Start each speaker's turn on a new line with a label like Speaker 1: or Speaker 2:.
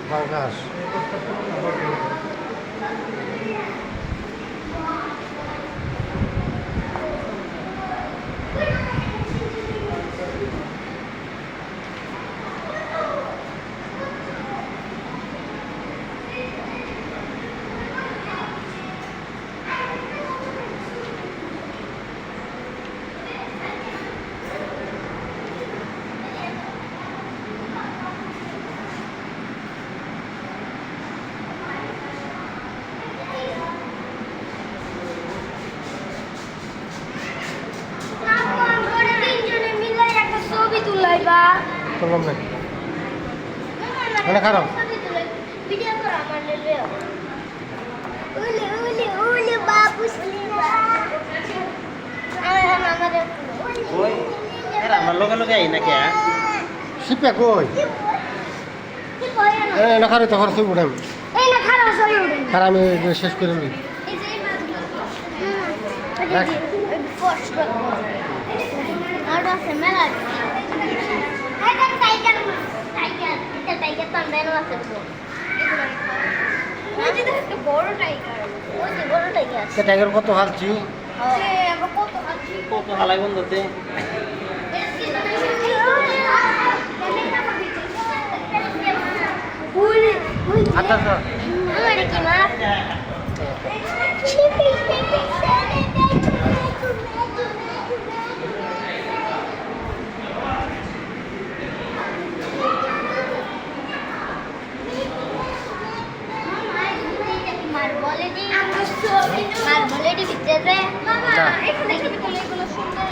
Speaker 1: Bangkas. Tolong nih. Mana karo?
Speaker 2: Video karo amar lele. Uli babus lila. Amar
Speaker 3: Koi, era আমার লগে লগে I না কে?
Speaker 1: Siapa koi?
Speaker 2: কি কয় না?
Speaker 1: না খারে তো খরচ উড়াম।
Speaker 2: এই না খারাপ সরি উঠে।
Speaker 1: আর আমি শেষ করে নিই।
Speaker 2: এই যে মাছগুলো। ফোর্স করব। আর আছে মেলা। এটা টাইগার এটা টাইগার তো আমরা আছে তো। ওই যে একটা বড় টাইগার। ওই যে বড় টাইগার।
Speaker 1: সে টাইগার কত হালছি?
Speaker 2: সে আমরা কত আছে?
Speaker 3: কত হালাই বন্ধতে?
Speaker 1: আচ্ছা স্যার।
Speaker 2: আমার কি মাছ? মার বলে দিতে মামা এখানে ছবি তুলে এগুলো সুন্দর